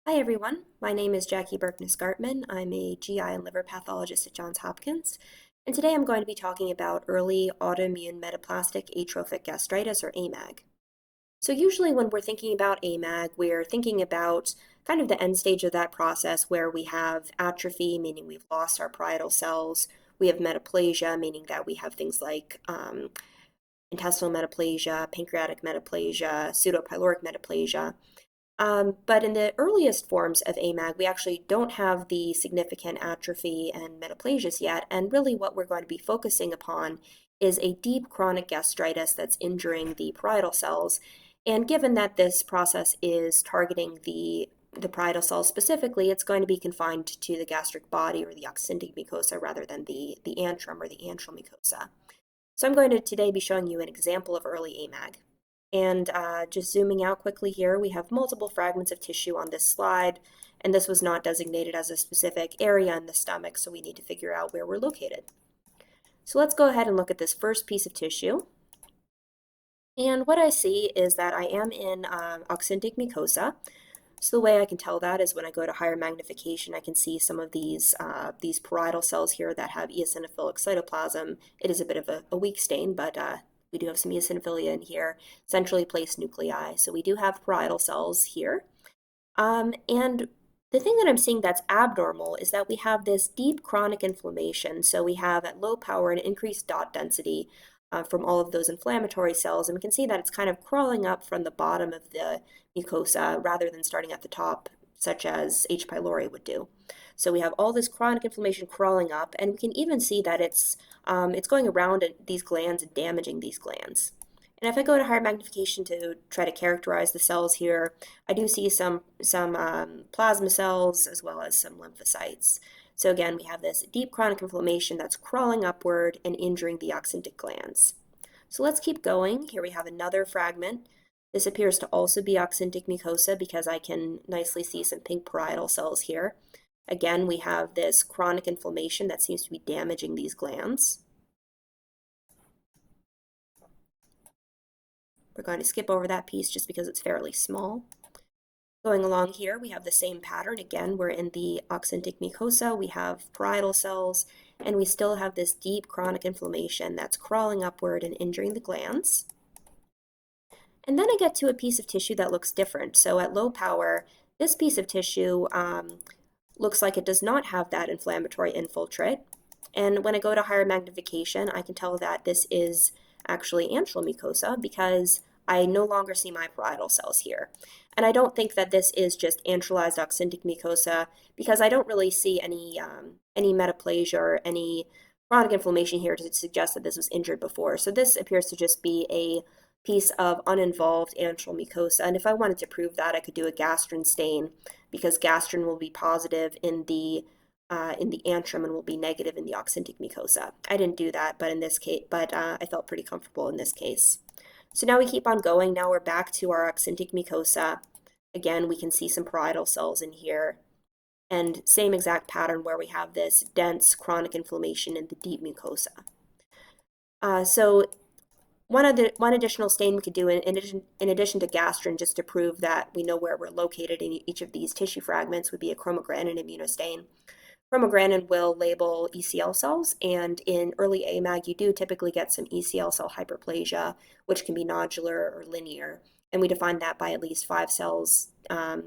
Hi everyone, my name is Jackie Berknes-Gartman. I'm a GI and liver pathologist at Johns Hopkins, and today I'm going to be talking about early autoimmune metaplastic atrophic gastritis, or AMAG. So usually when we're thinking about AMAG, we're thinking about kind of the end stage of that process where we have atrophy, meaning we've lost our parietal cells. We have metaplasia, meaning that we have things like intestinal metaplasia, pancreatic metaplasia, pseudopyloric metaplasia. But in the earliest forms of AMAG, we actually don't have the significant atrophy and metaplasias yet. And really what we're going to be focusing upon is a deep chronic gastritis that's injuring the parietal cells. And given that this process is targeting the parietal cells specifically, it's going to be confined to the gastric body or the oxyntic mucosa rather than the antrum or the antral mucosa. So I'm going to today be showing you an example of early AMAG. And just zooming out quickly here, we have multiple fragments of tissue on this slide, and this was not designated as a specific area in the stomach, so we need to figure out where we're located. So let's go ahead and look at this first piece of tissue. And what I see is that I am in oxyntic mucosa. So the way I can tell that is when I go to higher magnification, I can see some of these parietal cells here that have eosinophilic cytoplasm. It is a bit of a weak stain, but we do have some eosinophilia in here, centrally placed nuclei. So we do have parietal cells here. And the thing that I'm seeing that's abnormal is that we have this deep chronic inflammation. So we have at low power an increased dot density from all of those inflammatory cells. And we can see that it's kind of crawling up from the bottom of the mucosa rather than starting at the top, such as H. pylori would do. So we have all this chronic inflammation crawling up, and we can even see that it's going around these glands and damaging these glands. And if I go to higher magnification to try to characterize the cells here, I do see some plasma cells as well as some lymphocytes. So again, we have this deep chronic inflammation that's crawling upward and injuring the oxyntic glands. So let's keep going. Here we have another fragment. This appears to also be oxyntic mucosa because I can nicely see some pink parietal cells here. Again, we have this chronic inflammation that seems to be damaging these glands. We're going to skip over that piece just because it's fairly small. Going along here, we have the same pattern. Again, we're in the oxyntic mucosa. We have parietal cells, and we still have this deep chronic inflammation that's crawling upward and injuring the glands. And then I get to a piece of tissue that looks different. So at low power, this piece of tissue looks like it does not have that inflammatory infiltrate. And when I go to higher magnification, I can tell that this is actually antral mucosa because I no longer see my parietal cells here. And I don't think that this is just antralized oxyntic mucosa because I don't really see any metaplasia or any chronic inflammation here to suggest that this was injured before. So this appears to just be a piece of uninvolved antral mucosa. And if I wanted to prove that, I could do a gastrin stain because gastrin will be positive in the antrum and will be negative in the oxyntic mucosa. I didn't do that, but in this case, I felt pretty comfortable in this case. So now we keep on going. Now we're back to our oxyntic mucosa. Again, we can see some parietal cells in here. And same exact pattern where we have this dense chronic inflammation in the deep mucosa. So one additional stain we could do in addition to gastrin, just to prove that we know where we're located in each of these tissue fragments, would be a chromogranin immunostain. Chromogranin will label ECL cells, and in early AMAG, you do typically get some ECL cell hyperplasia, which can be nodular or linear. And we define that by at least 5 cells, 5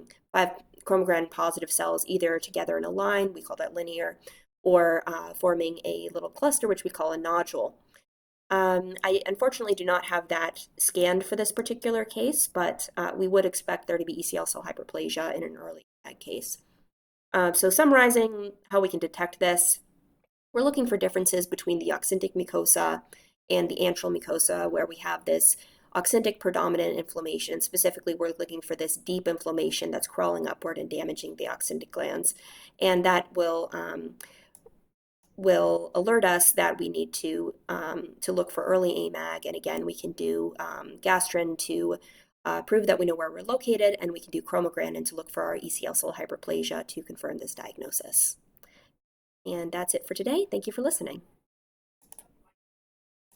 chromogranin positive cells, either together in a line, we call that linear, or forming a little cluster, which we call a nodule. I unfortunately do not have that scanned for this particular case, but we would expect there to be ECL cell hyperplasia in an early AMAG case. So summarizing how we can detect this, we're looking for differences between the oxyntic mucosa and the antral mucosa, where we have this oxyntic predominant inflammation. Specifically, we're looking for this deep inflammation that's crawling upward and damaging the oxyntic glands. And that will alert us that we need to look for early AMAG. And again, we can do gastrin to prove that we know where we're located, and we can do chromogranin to look for our ECL cell hyperplasia to confirm this diagnosis. And that's it for today. Thank you for listening.